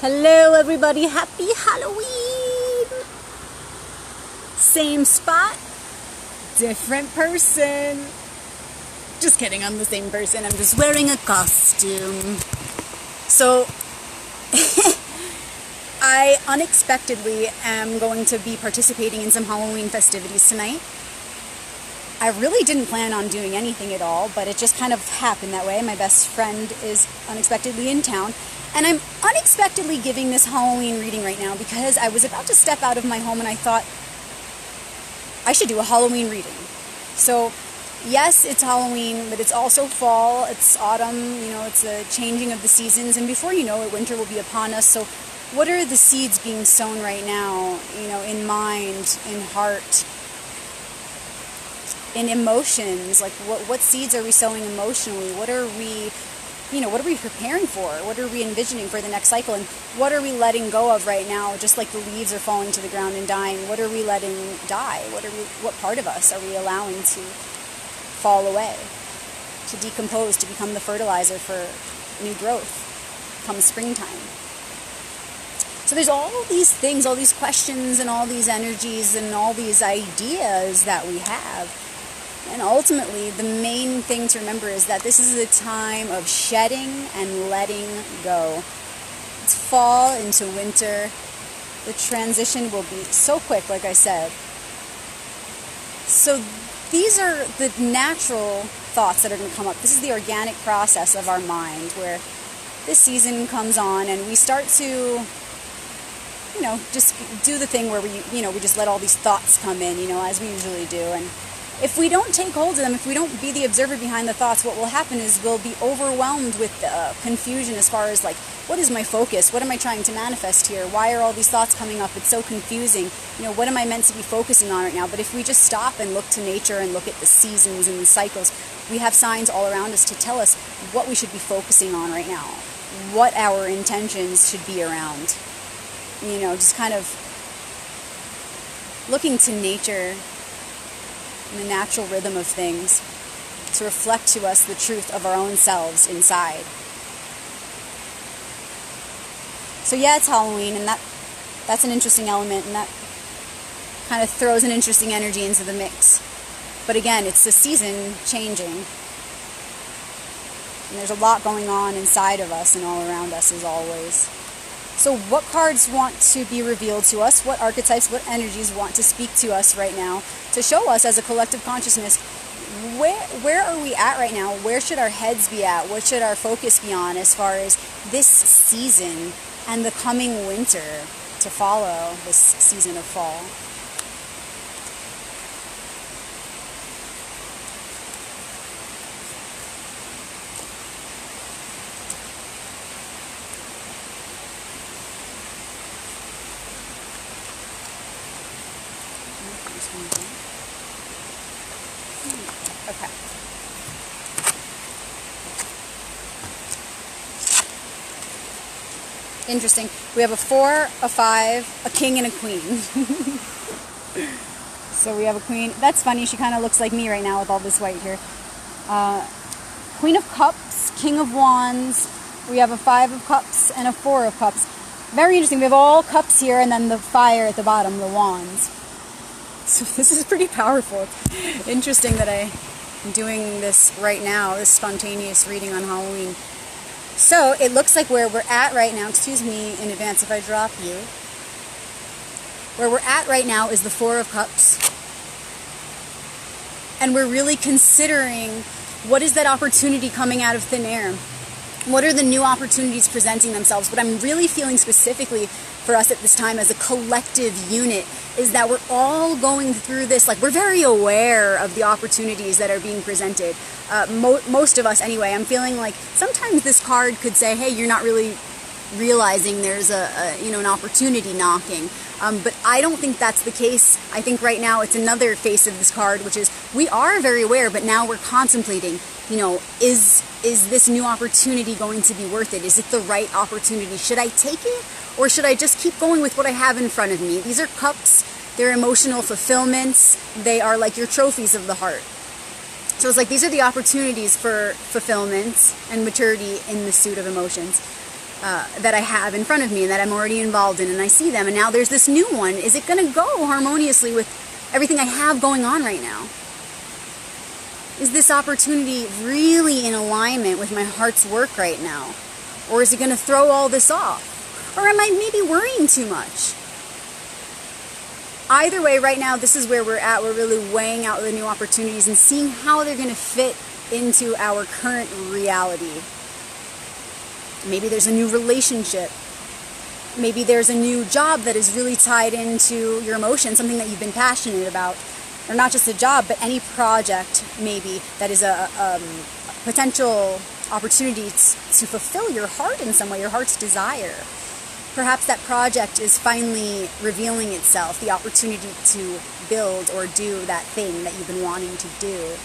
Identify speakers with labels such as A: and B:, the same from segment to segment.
A: Hello everybody, happy Halloween! Same spot, different person. Just kidding, I'm the same person, I'm just wearing a costume. So, I unexpectedly am going to be participating in some Halloween festivities tonight. I really didn't plan on doing anything at all, but it just kind of happened that way. My best friend is unexpectedly in town, and I'm unexpectedly giving this Halloween reading right now because I was about to step out of my home and I thought I should do a Halloween reading. So, yes, it's Halloween, but it's also fall, it's autumn, it's a changing of the seasons, and before you know it, winter will be upon us. So, what are the seeds being sown right now, in mind, in heart, in emotions? Like what seeds are we sowing emotionally? What are we preparing for? What are we envisioning for the next cycle? And what are we letting go of right now? Just like the leaves are falling to the ground and dying, what are we letting die? What part of us are we allowing to fall away, to decompose, to become the fertilizer for new growth come springtime? So there's all these things, all these questions and all these energies and all these ideas that we have. And ultimately, the main thing to remember is that this is a time of shedding and letting go. It's fall into winter. The transition will be so quick, like I said. So these are the natural thoughts that are going to come up. This is the organic process of our mind, where this season comes on and we start to, just do the thing where we just let all these thoughts come in, as we usually do. And if we don't take hold of them, if we don't be the observer behind the thoughts, what will happen is we'll be overwhelmed with confusion as far as what is my focus? What am I trying to manifest here? Why are all these thoughts coming up? It's so confusing. What am I meant to be focusing on right now? But if we just stop and look to nature and look at the seasons and the cycles, we have signs all around us to tell us what we should be focusing on right now, what our intentions should be around. Just kind of looking to nature and the natural rhythm of things to reflect to us the truth of our own selves inside. So yeah, it's Halloween, and that's an interesting element, and that kind of throws an interesting energy into the mix. But again, it's the season changing, and there's a lot going on inside of us and all around us as always. So what cards want to be revealed to us? What archetypes, what energies want to speak to us right now to show us as a collective consciousness where are we at right now? Where should our heads be at? What should our focus be on as far as this season and the coming winter to follow this season of fall? Okay. Interesting. We have a 4, a 5, a king, and a queen. So we have a queen. That's funny. She kind of looks like me right now with all this white here. Queen of Cups, King of Wands. We have a 5 of Cups and a 4 of Cups. Very interesting. We have all cups here and then the fire at the bottom, the wands. So this is pretty powerful. It's interesting that I'm doing this right now, this spontaneous reading on Halloween. So it looks like where we're at right now, excuse me in advance if I drop you, where we're at right now is the 4 of Cups. And we're really considering what is that opportunity coming out of thin air? What are the new opportunities presenting themselves? What I'm really feeling specifically for us at this time as a collective unit is that we're all going through this, we're very aware of the opportunities that are being presented. Most of us anyway. I'm feeling like sometimes this card could say, hey, you're not really realizing there's an opportunity knocking. But I don't think that's the case. I think right now it's another face of this card, which is we are very aware, but now we're contemplating, is this new opportunity going to be worth it? Is it the right opportunity? Should I take it? Or should I just keep going with what I have in front of me? These are cups. They're emotional fulfillments. They are like your trophies of the heart. So it's these are the opportunities for fulfillment and maturity in the suit of emotions. that I have in front of me and that I'm already involved in, and I see them, and now there's this new one. Is it going to go harmoniously with everything I have going on right now? Is this opportunity really in alignment with my heart's work right now? Or is it going to throw all this off? Or am I maybe worrying too much? Either way, right now, this is where we're at. We're really weighing out the new opportunities and seeing how they're going to fit into our current reality. Maybe there's a new relationship. Maybe there's a new job that is really tied into your emotions, something that you've been passionate about. Or not just a job, but any project maybe that is a potential opportunity to fulfill your heart in some way, your heart's desire. Perhaps that project is finally revealing itself, the opportunity to build or do that thing that you've been wanting to do.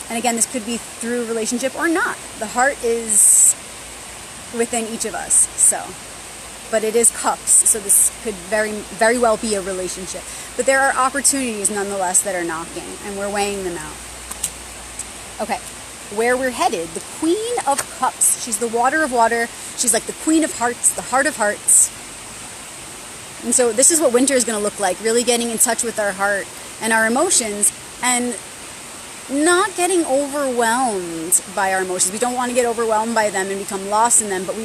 A: And again, this could be through relationship or not. The heart is within each of us, but it is cups, so this could very well be a relationship. But there are opportunities nonetheless that are knocking, and we're weighing them out. Okay, where we're headed, the Queen of Cups. She's the water of water. She's like the Queen of Hearts, the heart of hearts. And so this is what winter is going to look like, really getting in touch with our heart and our emotions, and not getting overwhelmed by our emotions. We don't want to get overwhelmed by them and become lost in them, but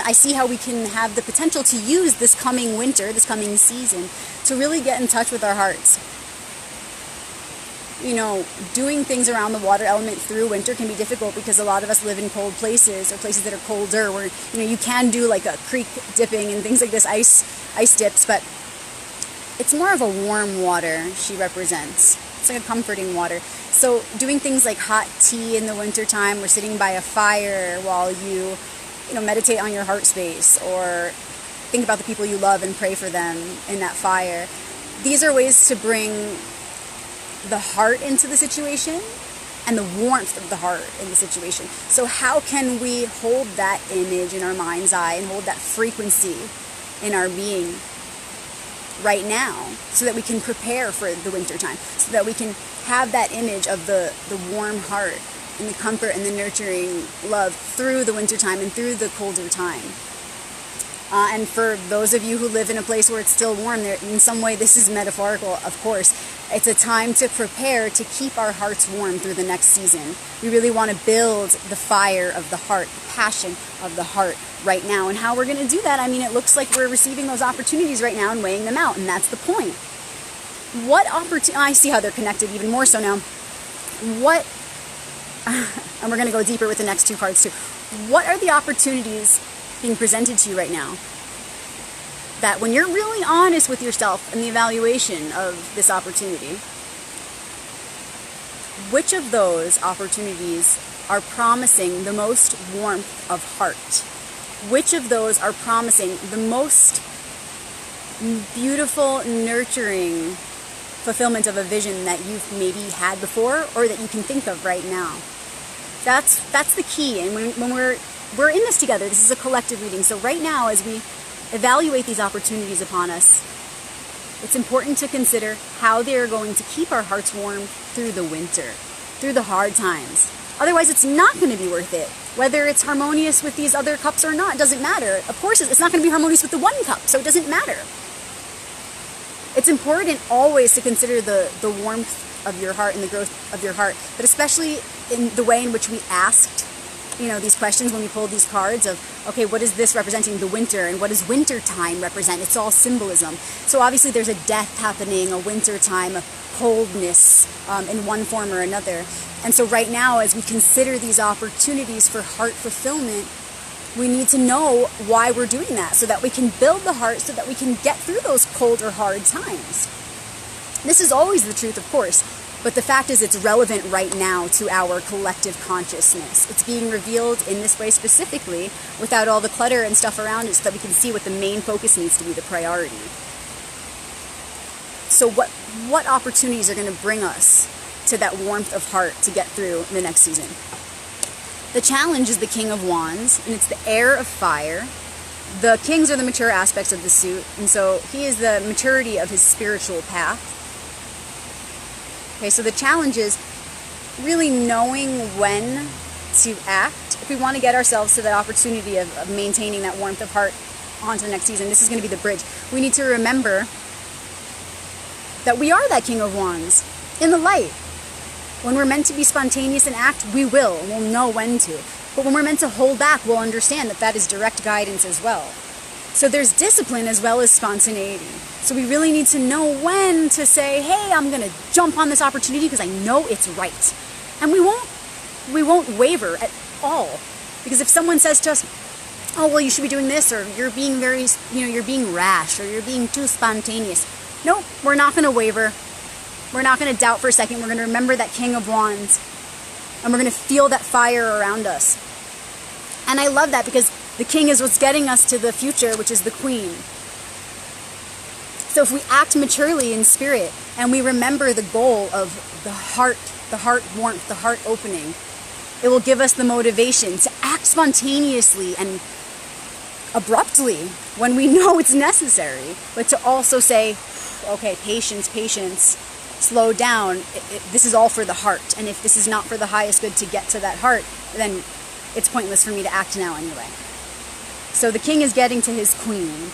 A: I see how we can have the potential to use this coming winter, this coming season, to really get in touch with our hearts. You know, doing things around the water element through winter can be difficult because a lot of us live in cold places or places that are colder where, you can do like a creek dipping and things like this, ice dips, but it's more of a warm water she represents. It's like a comforting water. So doing things like hot tea in the wintertime or sitting by a fire while you meditate on your heart space or think about the people you love and pray for them in that fire. These are ways to bring the heart into the situation and the warmth of the heart in the situation. So how can we hold that image in our mind's eye and hold that frequency in our being right now so that we can prepare for the wintertime, so that we can have that image of the warm heart and the comfort and the nurturing love through the wintertime and through the colder time. And for those of you who live in a place where it's still warm, in some way this is metaphorical, of course. It's a time to prepare to keep our hearts warm through the next season. We really want to build the fire of the heart, the passion of the heart right now. And how we're going to do that, it looks like we're receiving those opportunities right now and weighing them out, and that's the point. I see how they're connected even more so now. And we're going to go deeper with the next two cards too. What are the opportunities being presented to you right now that when you're really honest with yourself in the evaluation of this opportunity, which of those opportunities are promising the most warmth of heart? Which of those are promising the most beautiful, nurturing fulfillment of a vision that you've maybe had before or that you can think of right now? That's the key. And when we're in this together, this is a collective reading. So right now, as we evaluate these opportunities upon us, it's important to consider how they are going to keep our hearts warm through the winter, through the hard times. Otherwise, it's not going to be worth it. Whether it's harmonious with these other cups or not, doesn't matter. Of course, it's not going to be harmonious with the one cup, so it doesn't matter. It's important always to consider the warmth of your heart and the growth of your heart, but especially in the way in which we asked these questions when we pulled these cards of, okay, what is this representing the winter and what does winter time represent? It's all symbolism. So obviously there's a death happening, a winter time, a coldness in one form or another. And so right now, as we consider these opportunities for heart fulfillment, we need to know why we're doing that so that we can build the heart so that we can get through those cold or hard times. This is always the truth, of course, but the fact is it's relevant right now to our collective consciousness. It's being revealed in this way specifically without all the clutter and stuff around it so that we can see what the main focus needs to be, the priority. So what opportunities are going to bring us to that warmth of heart to get through the next season? The challenge is the King of Wands, and it's the heir of fire. The kings are the mature aspects of the suit, and so he is the maturity of his spiritual path. Okay, so the challenge is really knowing when to act, if we want to get ourselves to that opportunity of maintaining that warmth of heart onto the next season, this is going to be the bridge. We need to remember that we are that King of Wands in the light. When we're meant to be spontaneous and act, we will, and we'll know when to. But when we're meant to hold back, we'll understand that that is direct guidance as well. So there's discipline as well as spontaneity. So we really need to know when to say, hey, I'm going to jump on this opportunity because I know it's right. And we won't waver at all. Because if someone says to us, oh, well, you should be doing this, or you're being you're being rash, or you're being too spontaneous. No, we're not going to waver. We're not going to doubt for a second. We're going to remember that King of Wands. And we're going to feel that fire around us. And I love that because the king is what's getting us to the future, which is the queen. So if we act maturely in spirit and we remember the goal of the heart warmth, the heart opening, it will give us the motivation to act spontaneously and abruptly when we know it's necessary, but to also say, okay, patience, slow down. This is all for the heart. And if this is not for the highest good to get to that heart, then it's pointless for me to act now anyway. So the king is getting to his queen.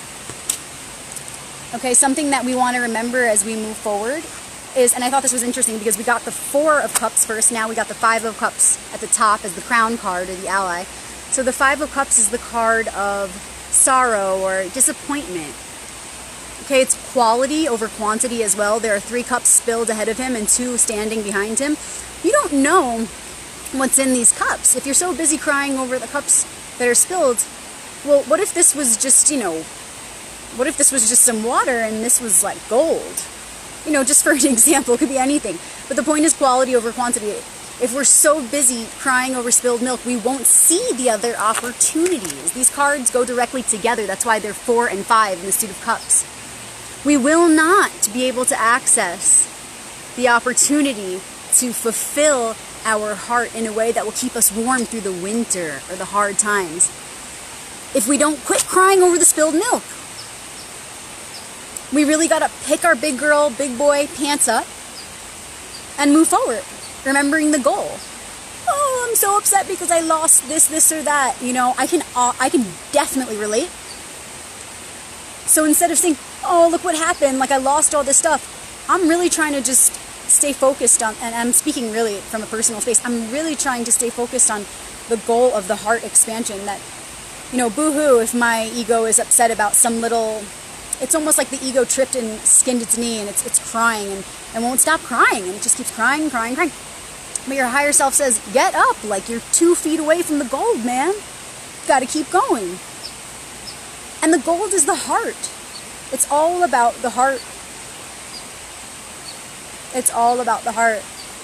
A: Okay, something that we want to remember as we move forward is, and I thought this was interesting because we got the 4 of Cups first, now we got the 5 of Cups at the top as the crown card or the ally. So the 5 of Cups is the card of sorrow or disappointment. Okay, it's quality over quantity as well. There are 3 cups spilled ahead of him and 2 standing behind him. You don't know what's in these cups. If you're so busy crying over the cups that are spilled, well, what if this was just, what if this was just some water and this was like gold? Just for an example, it could be anything. But the point is quality over quantity. If we're so busy crying over spilled milk, we won't see the other opportunities. These cards go directly together. That's why they're 4 and 5 in the Suit of Cups. We will not be able to access the opportunity to fulfill our heart in a way that will keep us warm through the winter or the hard times if we don't quit crying over the spilled milk. We really got to pick our big girl, big boy pants up and move forward, remembering the goal. Oh, I'm so upset because I lost this or that. I can definitely relate. So instead of saying, oh, look what happened, like I lost all this stuff, I'm really trying to just stay focused on, and I'm speaking really from a personal space, I'm really trying to stay focused on the goal of the heart expansion. That, boo-hoo if my ego is upset about some little, it's almost like the ego tripped and skinned its knee and it's crying and won't stop crying, and it just keeps crying. But your higher self says, get up, like you're 2 feet away from the gold, man. Got to keep going. And the gold is the heart. It's all about the heart. It's all about the heart.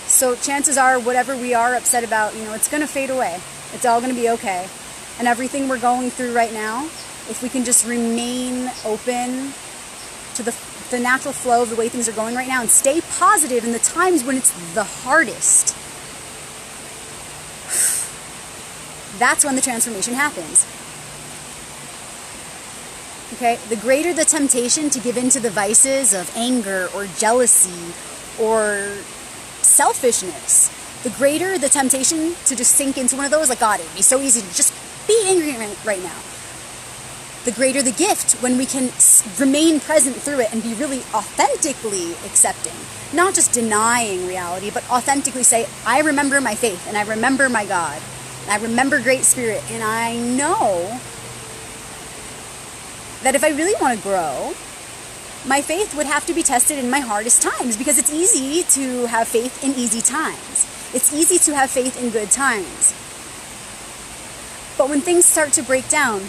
A: So chances are, whatever we are upset about, it's going to fade away. It's all going to be okay. And everything we're going through right now, if we can just remain open to the natural flow of the way things are going right now and stay positive in the times when it's the hardest, that's when the transformation happens. Okay, the greater the temptation to give in to the vices of anger or jealousy or selfishness, the greater the temptation to just sink into one of those, like, God, it'd be so easy to just be angry right now. The greater the gift when we can remain present through it and be really authentically accepting, not just denying reality, but authentically say, I remember my faith and I remember my God and I remember Great Spirit, and I know that if I really want to grow, my faith would have to be tested in my hardest times, because it's easy to have faith in easy times. It's easy to have faith in good times. But when things start to break down,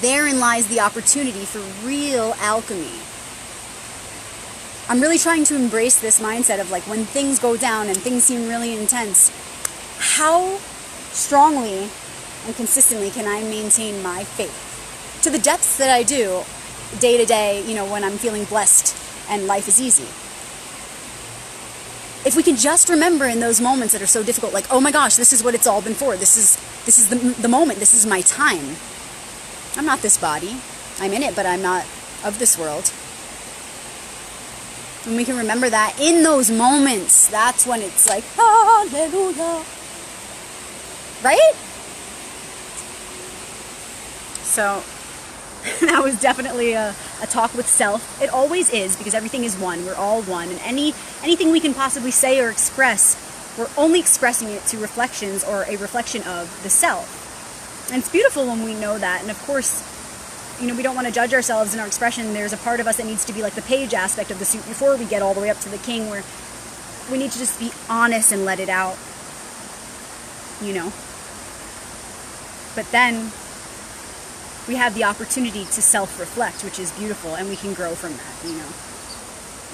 A: therein lies the opportunity for real alchemy. I'm really trying to embrace this mindset of, like, when things go down and things seem really intense, how strongly and consistently can I maintain my faith? To the depths that I do, day to day, when I'm feeling blessed and life is easy. If we can just remember in those moments that are so difficult, like, oh my gosh, this is what it's all been for. This is the moment. This is my time. I'm not this body. I'm in it, but I'm not of this world. When we can remember that in those moments, that's when it's like, hallelujah. right? So that was definitely a talk with self. It always is, because everything is one. We're all one. And anything we can possibly say or express, we're only expressing it to reflections or a reflection of the self. And it's beautiful when we know that. And of course, you know, we don't want to judge ourselves in our expression. There's a part of us that needs to be like the page aspect of the suit before we get all the way up to the king, where we need to just be honest and let it out, you know. But then we have the opportunity to self-reflect, which is beautiful, and we can grow from that, you know.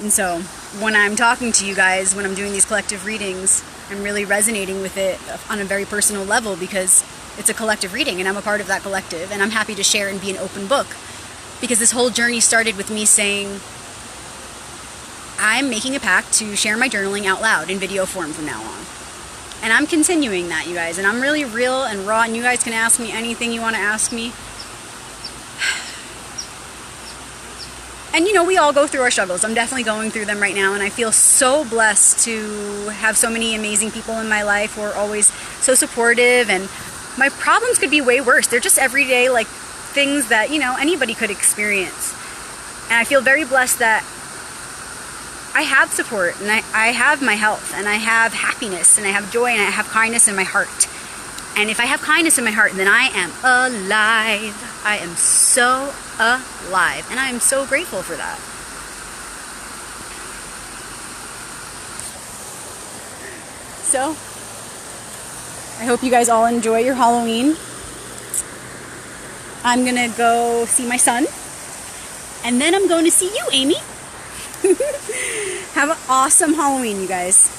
A: And so when I'm talking to you guys, when I'm doing these collective readings, I'm really resonating with it on a very personal level, because it's a collective reading and I'm a part of that collective, and I'm happy to share and be an open book, because this whole journey started with me saying, I'm making a pact to share my journaling out loud in video form from now on. And I'm continuing that, you guys, and I'm really real and raw, and you guys can ask me anything you want to ask me. And you know, we all go through our struggles. I'm definitely going through them right now, and I feel so blessed to have so many amazing people in my life who are always so supportive, and my problems could be way worse. They're just everyday, like, things that, you know, anybody could experience. And I feel very blessed that I have support, and I have my health, and I have happiness, and I have joy, and I have kindness in my heart. And if I have kindness in my heart, then I am alive. I am so alive, and I am so grateful for that. So, I hope you guys all enjoy your Halloween. I'm gonna go see my son, and then I'm going to see you, Amy. Have an awesome Halloween, you guys.